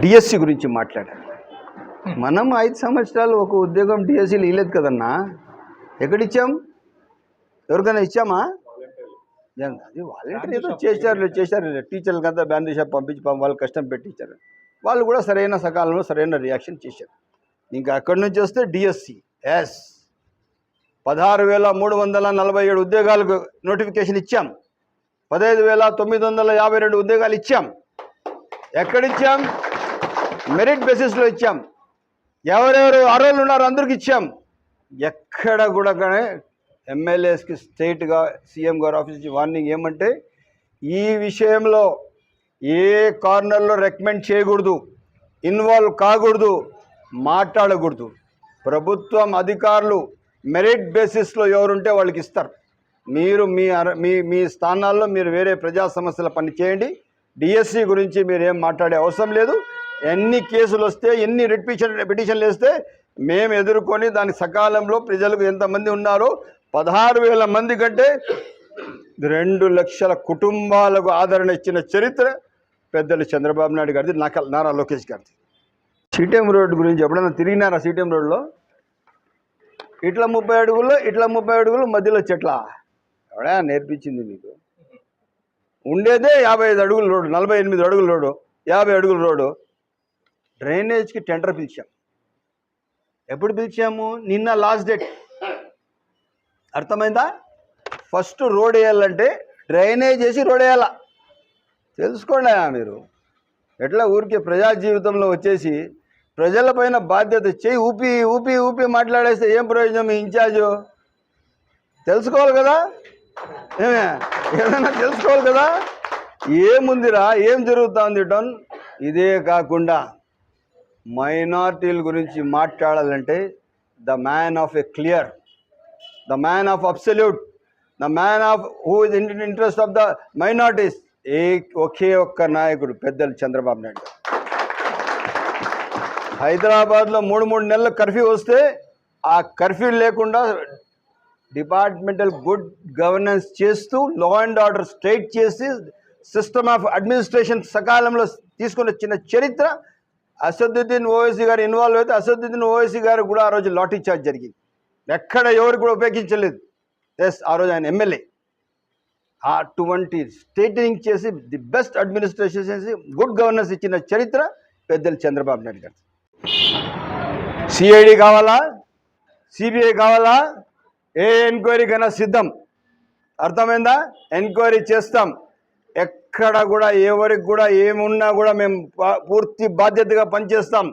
DSC గురించి మాట్లాడారు. మనం 5 సంవత్సరాలు ఒక ఉద్యోగం డిఎస్సీలు ఇవ్వలేదు కదన్నా. ఎక్కడిచ్చాం? ఎవరికైనా ఇచ్చామా? అది వాలంటీర్ ఏదో చేశారు టీచర్లకి అంతా బ్యాండ్ షాప్ పంపించి వాళ్ళు కష్టం పెట్టించారు. వాళ్ళు కూడా సరైన సకాలంలో సరైన రియాక్షన్ చేశారు. ఇంకా అక్కడి నుంచి వస్తే డిఎస్సి 16,347 ఉద్యోగాలకు నోటిఫికేషన్ ఇచ్చాం. 15,952 ఉద్యోగాలు ఇచ్చాం. ఎక్కడిచ్చాం? మెరిట్ బేసిస్లో ఇచ్చాం. ఎవరెవరు అర్హులు ఉన్నారో అందరికి ఇచ్చాం. ఎక్కడ కూడా కానీ ఎమ్మెల్యేస్కి స్టేట్గా సీఎం గారు ఆఫీస్ నుంచి వార్నింగ్ ఏమంటే, ఈ విషయంలో ఏ కార్నర్లో రికమెండ్ చేయకూడదు, ఇన్వాల్వ్ కాకూడదు, మాట్లాడకూడదు. ప్రభుత్వం అధికారులు మెరిట్ బేసిస్లో ఎవరుంటే వాళ్ళకి ఇస్తారు. మీరు మీ స్థానాల్లో మీరు వేరే ప్రజా సమస్యల పని చేయండి. డిఎస్సి గురించి మీరు ఏం మాట్లాడే అవసరం లేదు. ఎన్ని కేసులు వస్తే, ఎన్ని పిటిషన్లు వేస్తే మేము ఎదుర్కొని దానికి సకాలంలో ప్రజలకు ఎంతమంది ఉన్నారో 16,000 మంది కంటే 2 లక్షల కుటుంబాలకు ఆదరణ ఇచ్చిన చరిత్ర పెద్దలు చంద్రబాబు నాయుడు గారిది, నారా లోకేష్ గారిది. సిటిఎం రోడ్డు గురించి ఎప్పుడైనా తిరిగినారా? సిటిఎం రోడ్లో ఇట్లా 30 అడుగుల్లో, ఇట్లా 30 అడుగులు మధ్యలో చెట్ల ఎవడా నేర్పించింది మీకు? ఉండేదే 55 అడుగుల రోడ్డు, 48 అడుగుల రోడ్డు, 50 అడుగుల రోడ్డు. డ్రైనేజ్కి టెండర్ పిలిచాం. ఎప్పుడు పిలిచాము? నిన్న లాస్ట్ డేట్. అర్థమైందా? ఫస్ట్ రోడ్ వేయాలంటే డ్రైనేజ్ వేసి రోడ్ వేయాల. తెలుసుకోండి మీరు. ఎట్లా ఊరికే ప్రజా జీవితంలో వచ్చేసి ప్రజలపైన బాధ్యత చేయి ఊపి ఊపి ఊపి మాట్లాడేస్తే ఏం ప్రయోజనం? మీ ఇన్ఛార్జు తెలుసుకోవాలి కదా, ఏదైనా తెలుసుకోవాలి కదా. ఏముందిరా, ఏం జరుగుతుంది టౌన్? ఇదే కాకుండా మైనారిటీల గురించి మాట్లాడాలంటే the man of a clear, the man of absolute, the man of who is in interest of the minorities ఒకే ఒక్క నాయకుడు, పెద్దలు చంద్రబాబు నాయుడు. హైదరాబాద్లో 3 నెలల కర్ఫ్యూ వస్తే ఆ కర్ఫ్యూ లేకుండా డిపార్ట్మెంటల్ గుడ్ గవర్నెన్స్ చేస్తూ, లా అండ్ ఆర్డర్ స్ట్రైట్ చేసి, సిస్టమ్ ఆఫ్ అడ్మినిస్ట్రేషన్ సకాలంలో తీసుకుని వచ్చిన చరిత్ర. అసదుద్దీన్ ఓవైసీ గారు ఇన్వాల్వ్ అయితే అసదుద్దీన్ ఓవైసీ గారు కూడా ఆ రోజు లాఠీ చార్జ్ జరిగింది. ఎక్కడ ఎవరు కూడా ఉపయోగించలేదు. ఆ రోజు ఆయన ఎమ్మెల్యే. అటువంటి స్టేటింగ్ చేసి ది బెస్ట్ అడ్మినిస్ట్రేషన్ చేసి గుడ్ గవర్నెన్స్ ఇచ్చిన చరిత్ర పెద్దలు చంద్రబాబు నాయుడు గారు. సిఐడి కావాలా, సిబిఐ కావాలా, ఏ ఎంక్వైరీకైనా సిద్ధం. అర్థమైందా? ఎంక్వైరీ చేస్తాం. ఎక్కడ కూడా ఎవరికి కూడా ఏమున్నా కూడా మేము పూర్తి బాధ్యతగా పనిచేస్తాం.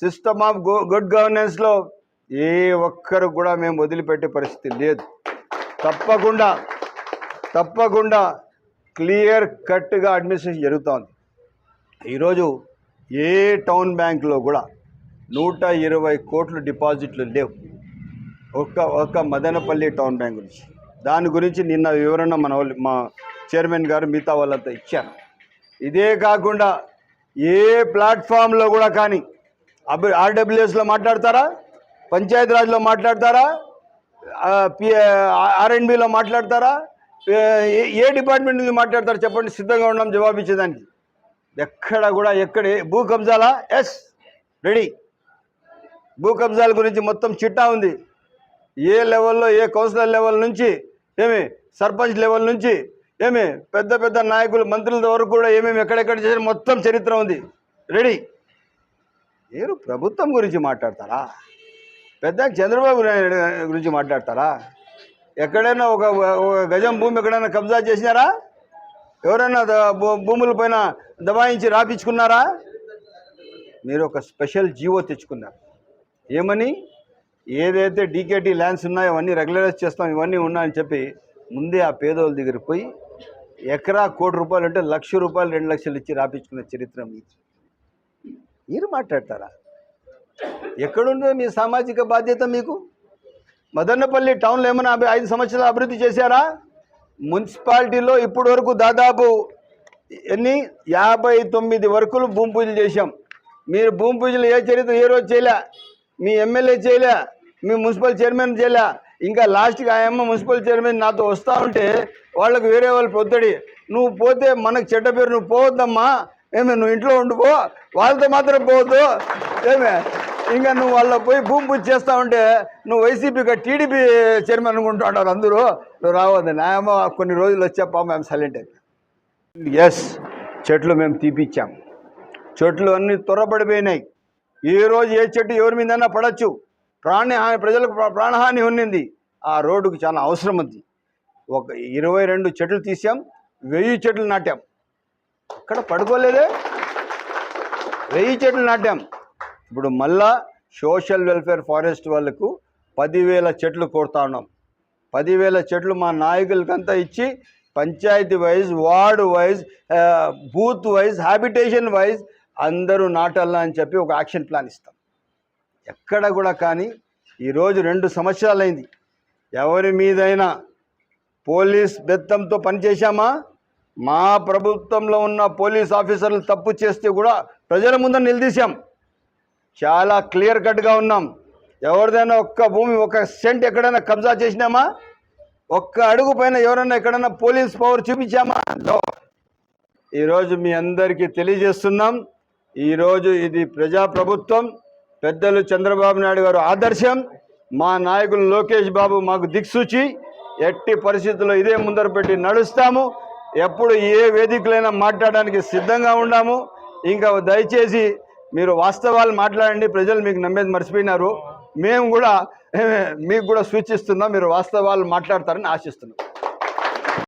సిస్టమ్ ఆఫ్ గుడ్ గవర్నెన్స్లో ఏ ఒక్కరు కూడా మేము వదిలిపెట్టే పరిస్థితి లేదు. తప్పకుండా క్లియర్ కట్గా అడ్మినిస్ట్రేషన్ జరుగుతోంది. ఈరోజు ఏ టౌన్ బ్యాంకులో కూడా 120 కోట్లు డిపాజిట్లు లేవు. ఒక్క మదనపల్లి టౌన్ బ్యాంక్ గురించి. దాని గురించి నిన్న వివరణ మా చైర్మన్ గారు మిగతా వాళ్ళంతా ఇచ్చారు. ఇదే కాకుండా ఏ ప్లాట్ఫామ్లో కూడా కానీ ఆర్డబ్ల్యూఎస్లో మాట్లాడతారా, పంచాయతీరాజ్లో మాట్లాడతారా, ఆర్ఎండ్బిలో మాట్లాడతారా, ఏ డిపార్ట్మెంట్ నుంచి మాట్లాడతారు చెప్పండి? సిద్ధంగా ఉన్నాం జవాబు ఇచ్చేదానికి. ఎక్కడ కూడా భూ కబ్జాలా? రెడీ. భూ కబ్జాల గురించి మొత్తం చిట్టా ఉంది. ఏ లెవెల్లో, ఏ కౌన్సిలర్ లెవెల్ నుంచి సర్పంచ్ లెవెల్ నుంచి పెద్ద పెద్ద నాయకులు, మంత్రుల వరకు కూడా ఎక్కడెక్కడ చేసిన మొత్తం చరిత్ర ఉంది. రెడీ. మీరు ప్రభుత్వం గురించి మాట్లాడతారా? పెద్ద చంద్రబాబు నాయుడు గురించి మాట్లాడతారా? ఎక్కడైనా ఒక గజం భూమి ఎక్కడైనా కబ్జా చేసినారా? ఎవరైనా భూముల పైన దబాయించి రాపించుకున్నారా? మీరు ఒక స్పెషల్ జీవో తెచ్చుకున్నారు. ఏమని? ఏదైతే డీకేటీ ల్యాండ్స్ ఉన్నాయో అవన్నీ రెగ్యులరైజ్ చేస్తాం, ఇవన్నీ ఉన్నాయని చెప్పి ముందే ఆ పేదోళ్ళ దగ్గర పోయి ఎకరా ₹1 కోటి అంటే ₹1,00,000, ₹2 లక్షలు ఇచ్చి రాపించుకున్న చరిత్ర మీరు మాట్లాడతారా? ఎక్కడుందో మీ సామాజిక బాధ్యత మీకు? మదనపల్లి టౌన్లో ఏమైనా 5 సంవత్సరాలు అభివృద్ధి చేశారా? మున్సిపాలిటీలో ఇప్పటి వరకు దాదాపు 59 వరకులు భూమి పూజలు చేశాం. మీరు భూమి పూజలు ఏ చరిత్ర ఏ రోజు చేయలే, మీ ఎమ్మెల్యే చేయలే, మీ మున్సిపల్ చైర్మన్ చేయలే. ఇంకా లాస్ట్కి ఆయమ్మ మున్సిపల్ చైర్మన్ నాతో వస్తూ ఉంటే వాళ్ళకు వేరే వాళ్ళు పొద్దుడి, నువ్వు పోతే మనకు చెడ్డ పేరు, నువ్వు పోవద్దమ్మా, ఏమే నువ్వు ఇంట్లో ఉండిపో, వాళ్ళతో మాత్రం పోవద్దు ఏమే. ఇంకా నువ్వు వాళ్ళ పోయి భూమి పూజ చేస్తా ఉంటే నువ్వు వైసీపీగా టీడీపీ చైర్మన్ అనుకుంటున్నారు అందరూ, నువ్వు రావద్దు. న్యాయమో కొన్ని రోజులు వచ్చాపా మేము సైలెంట్ అయిపోయాం. ఎస్, చెట్లు మేము తీపిచ్చాం, చెట్లు అన్నీ త్వరపడిపోయినాయి. ఈరోజు ఏ చెట్టు ఎవరి మీదైనా పడవచ్చు, ప్రాణహాని, ప్రజలకు ప్రాణహాని ఉన్నింది. ఆ రోడ్డుకు చాలా అవసరం ఉంది. ఒక 22 చెట్లు తీసాం, 1000 చెట్లు నాటాం. ఇక్కడ పడుకోలేదే, 1000 చెట్లు నాటాం. ఇప్పుడు మళ్ళా సోషల్ వెల్ఫేర్ ఫారెస్ట్ వాళ్ళకు 10,000 చెట్లు కోరుతా ఉన్నాం. 10,000 చెట్లు మా నాయకులకంతా ఇచ్చి panchayat wise, ward wise, booth wise, habitation wise అందరూ నాటాలా అని చెప్పి ఒక యాక్షన్ ప్లాన్ ఇస్తాం. ఎక్కడ కూడా కానీ ఈరోజు 2 సంవత్సరాలైంది, ఎవరి మీదైనా పోలీస్ బెత్తంతో పనిచేశామా? మా ప్రభుత్వంలో ఉన్న పోలీస్ ఆఫీసర్లు తప్పు చేస్తే కూడా ప్రజల ముందర నిలదీశాం. చాలా క్లియర్ కట్గా ఉన్నాం. ఎవరిదైనా ఒక్క భూమి, ఒక సెంట్ ఎక్కడైనా కబ్జా చేసినామా? ఒక్క అడుగు పైన ఎవరైనా ఎక్కడైనా పోలీస్ పవర్ చూపించామా? ఈరోజు మీ అందరికీ తెలియజేస్తున్నాం, ఈరోజు ఇది ప్రజాప్రభుత్వం. పెద్దలు చంద్రబాబు నాయుడు గారు ఆదర్శం, మా నాయకులు లోకేష్ బాబు మాకు దిక్సూచి. ఎట్టి పరిస్థితుల్లో ఇదే ముందర పెట్టి నడుస్తాము. ఎప్పుడు ఏ వేదికలైనా మాట్లాడడానికి సిద్ధంగా ఉన్నాము. ఇంకా దయచేసి మీరు వాస్తవాలు మాట్లాడండి. ప్రజలు మీకు నమ్మేది మర్చిపోయినారు. మేము కూడా మీకు కూడా సూచిస్తున్నాం, మీరు వాస్తవాలు మాట్లాడతారని ఆశిస్తున్నాం.